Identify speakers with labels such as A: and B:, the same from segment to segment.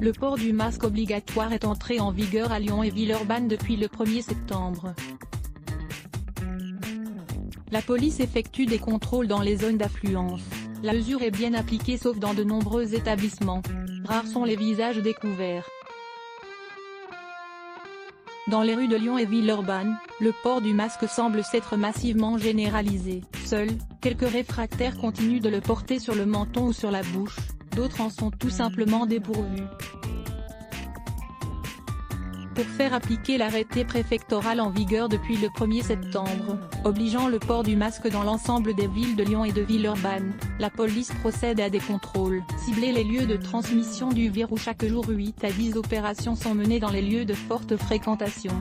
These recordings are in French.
A: Le port du masque obligatoire est entré en vigueur à Lyon et Villeurbanne depuis le 1er septembre. La police effectue des contrôles dans les zones d'affluence. La mesure est bien appliquée sauf dans de nombreux établissements. Rares sont les visages découverts. Dans les rues de Lyon et Villeurbanne, le port du masque semble s'être massivement généralisé. Seuls, quelques réfractaires continuent de le porter sur le menton ou sur la bouche, d'autres en sont tout simplement dépourvus. Pour faire appliquer l'arrêté préfectoral en vigueur depuis le 1er septembre, obligeant le port du masque dans l'ensemble des villes de Lyon et de Villeurbanne, la police procède à des contrôles. Cibler les lieux de transmission du virus chaque jour. 8 à 10 opérations sont menées dans les lieux de forte fréquentation.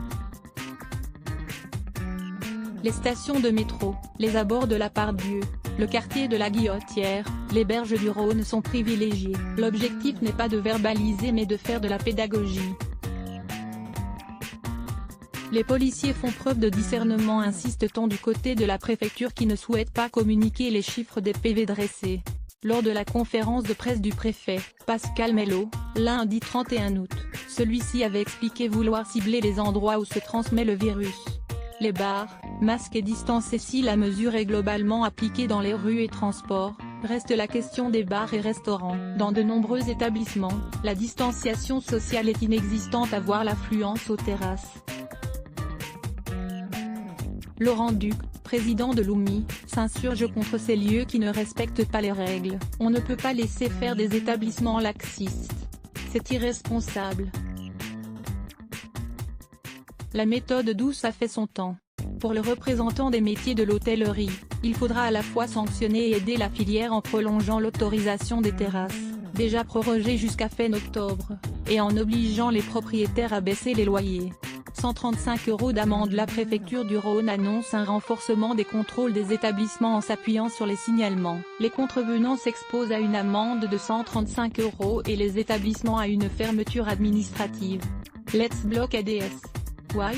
A: Les stations de métro, les abords de la Part-Dieu, le quartier de la Guillotière, les berges du Rhône sont privilégiés. L'objectif n'est pas de verbaliser mais de faire de la pédagogie. Les policiers font preuve de discernement, insiste-t-on du côté de la préfecture qui ne souhaite pas communiquer les chiffres des PV dressés. Lors de la conférence de presse du préfet, Pascal Mello, lundi 31 août, celui-ci avait expliqué vouloir cibler les endroits où se transmet le virus. Les bars, masques et distancés. Si la mesure est globalement appliquée dans les rues et transports, reste la question des bars et restaurants. Dans de nombreux établissements, la distanciation sociale est inexistante à voir l'affluence aux terrasses. Laurent Duc, président de l'UMI, s'insurge contre ces lieux qui ne respectent pas les règles. On ne peut pas laisser faire des établissements laxistes. C'est irresponsable. La méthode douce a fait son temps. Pour le représentant des métiers de l'hôtellerie, il faudra à la fois sanctionner et aider la filière en prolongeant l'autorisation des terrasses, déjà prorogée jusqu'à fin octobre, et en obligeant les propriétaires à baisser les loyers. 135 € d'amende. La préfecture du Rhône annonce un renforcement des contrôles des établissements en s'appuyant sur les signalements. Les contrevenants s'exposent à une amende de 135 € et les établissements à une fermeture administrative. Let's block ADS. Why?